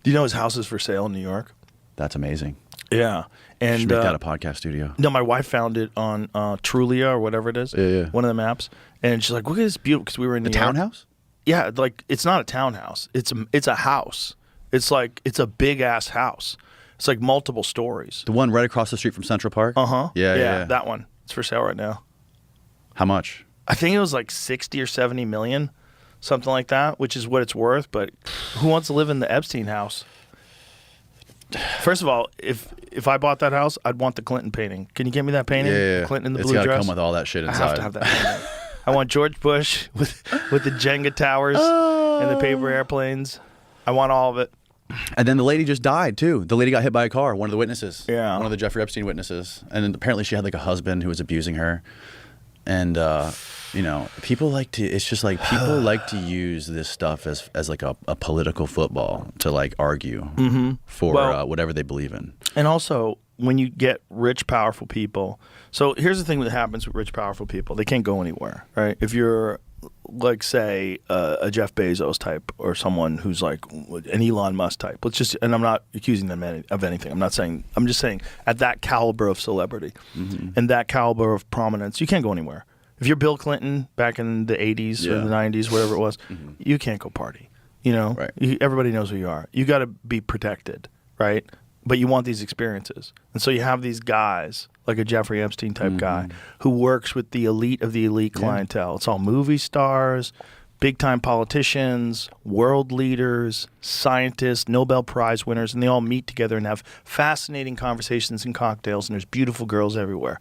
Do you know his house is for sale in New York? That's amazing. Yeah. And should make that a podcast studio. No, my wife found it on Trulia or whatever it is. Yeah. One of the maps. And she's like, look at this beautiful, because we were in New York. Townhouse? Yeah, like it's not a townhouse. It's a house. It's like, it's a big ass house. It's like multiple stories. The one right across the street from Central Park? Uh-huh. Yeah. That one. It's for sale right now. How much? I think it was like 60 or 70 million, something like that, which is what it's worth. But who wants to live in the Epstein house? First of all, if I bought that house, I'd want the Clinton painting. Can you get me that painting? Yeah. Clinton in the it's blue dress. It's got to come with all that shit inside. I have to have that painting. I want George Bush with the Jenga towers and the paper airplanes. I want all of it. And then the lady just died too. The lady got hit by a car. One of the witnesses. Yeah. One of the Jeffrey Epstein witnesses. And then apparently she had like a husband who was abusing her. And you know, people like to. It's just like people like to use this stuff as like a political football to like argue for whatever they believe in. And also, when you get rich, powerful people. So here's the thing that happens with rich, powerful people: they can't go anywhere, right? If you're like, say, a Jeff Bezos type, or someone who's like an Elon Musk type. Let's just, and I'm not accusing them of anything. I'm just saying at that caliber of celebrity and that caliber of prominence, you can't go anywhere. If you're Bill Clinton back in the 80s or the 90s, whatever it was, you can't go party. You know, right. Everybody knows who you are. You got to be protected, right? But you want these experiences. And so you have these guys, like a Jeffrey Epstein type guy, who works with the elite of the elite clientele. It's all movie stars, big-time politicians, world leaders, scientists, Nobel Prize winners, and they all meet together and have fascinating conversations and cocktails, and there's beautiful girls everywhere.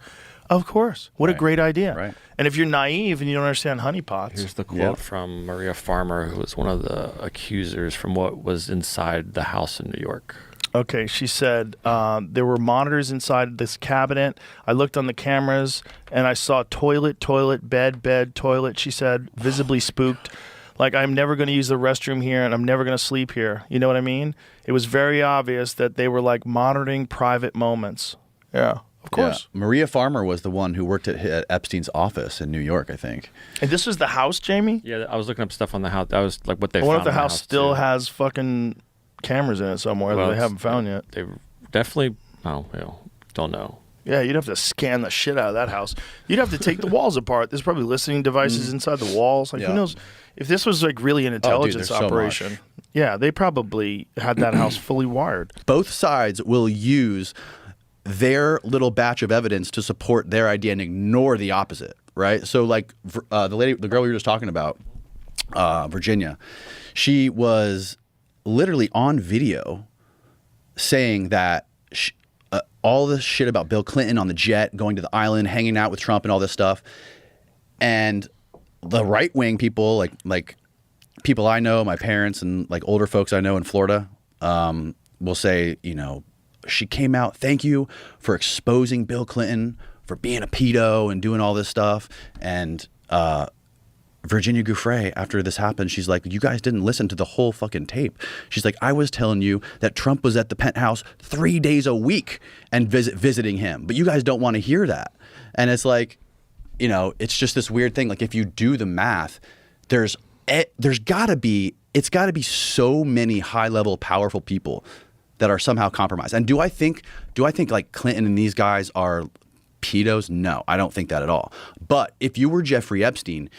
Of course. What a great idea. Right. And if you're naive and you don't understand honeypots. Here's the quote from Maria Farmer, who was one of the accusers from what was inside the house in New York. Okay, she said, there were monitors inside this cabinet. I looked on the cameras, and I saw toilet, bed, toilet, she said, visibly spooked. Like, I'm never going to use the restroom here, and I'm never going to sleep here. You know what I mean? It was very obvious that they were, like, monitoring private moments. Yeah, of course. Yeah. Maria Farmer was the one who worked at Epstein's office in New York, I think. And this was the house, Jamie? Yeah, I was looking up stuff on the house. That was, like, what they I found wonder if the in house still has fucking cameras in it somewhere that they haven't found yet. They definitely, don't know. Yeah, you'd have to scan the shit out of that house. You'd have to take the walls apart. There's probably listening devices inside the walls. Like, who knows? If this was like really an intelligence operation, so yeah, they probably had that house fully wired. Both sides will use their little batch of evidence to support their idea and ignore the opposite, right? So, like the girl we were just talking about, Virginia, she was literally on video saying that all this shit about Bill Clinton on the jet, going to the island, hanging out with Trump and all this stuff. And the right-wing people, like people I know, my parents and like older folks I know in Florida, will say, you know, she came out, thank you for exposing Bill Clinton for being a pedo and doing all this stuff. And Virginia Giuffre, after this happened, she's like, you guys didn't listen to the whole fucking tape. She's like, I was telling you that Trump was at the penthouse 3 days a week and visiting him, but you guys don't want to hear that. And it's like, you know, it's just this weird thing. Like, if you do the math, it's got to be so many high-level, powerful people that are somehow compromised. And do I think like Clinton and these guys are pedos? No, I don't think that at all. But if you were Jeffrey Epstein,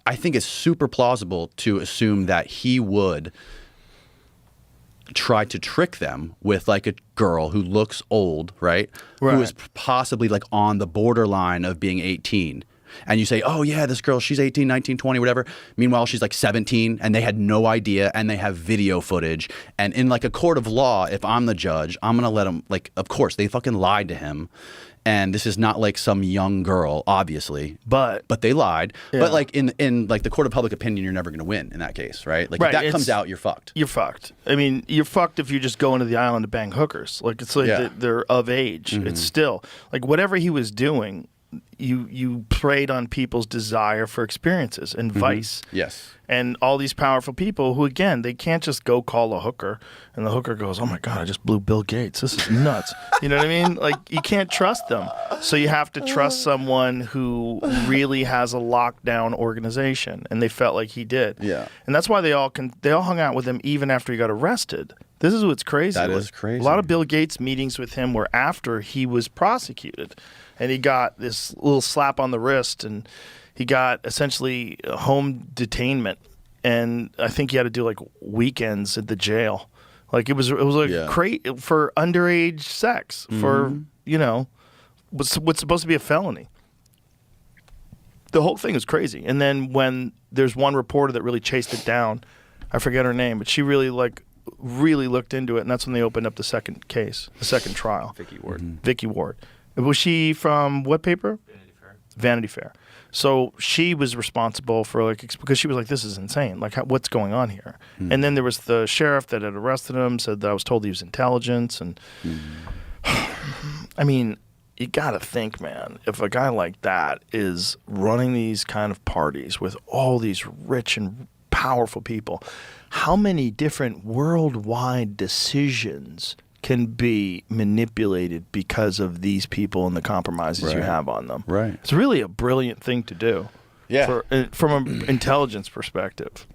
I think it's super plausible to assume that he would try to trick them with like a girl who looks old, right? Who is possibly like on the borderline of being 18. And you say, oh yeah, this girl, she's 18, 19, 20, whatever. Meanwhile, she's like 17 and they had no idea and they have video footage. And in like a court of law, if I'm the judge, I'm going to let them, like, of course, they fucking lied to him. And this is not like some young girl, obviously, but they lied. Yeah. But like in like the court of public opinion, you're never going to win in that case, right? Like if that comes out, you're fucked. You're fucked. I mean, you're fucked if you just go into the island to bang hookers. Like, it's like they're of age. It's still like whatever he was doing. you preyed on people's desire for experiences and vice. Yes. And all these powerful people who, again, they can't just go call a hooker and the hooker goes, oh my God, I just blew Bill Gates. This is nuts. You know what I mean? Like, you can't trust them. So you have to trust someone who really has a lockdown organization. And they felt like he did. Yeah. And that's why they all hung out with him even after he got arrested. This is what's crazy. That is crazy. A lot of Bill Gates meetings with him were after he was prosecuted. And he got this little slap on the wrist and he got essentially home detainment, and I think he had to do like weekends at the jail. Like it was like great for underage sex for what's supposed to be a felony. The whole thing is crazy. And then when there's one reporter that really chased it down, I forget her name, but she really looked into it, and that's when they opened up the second case, the second trial. Vicky Ward. Vicky Ward. Was she from what paper? Vanity Fair. So she was responsible for because she was like, this is insane. Like, what's going on here? And then there was the sheriff that had arrested him, said that I was told he was intelligence. And I mean, you got to think, man, if a guy like that is running these kind of parties with all these rich and powerful people, how many different worldwide decisions can be manipulated because of these people and the compromises you have on them. Right. It's really a brilliant thing to do. Yeah. From an intelligence perspective.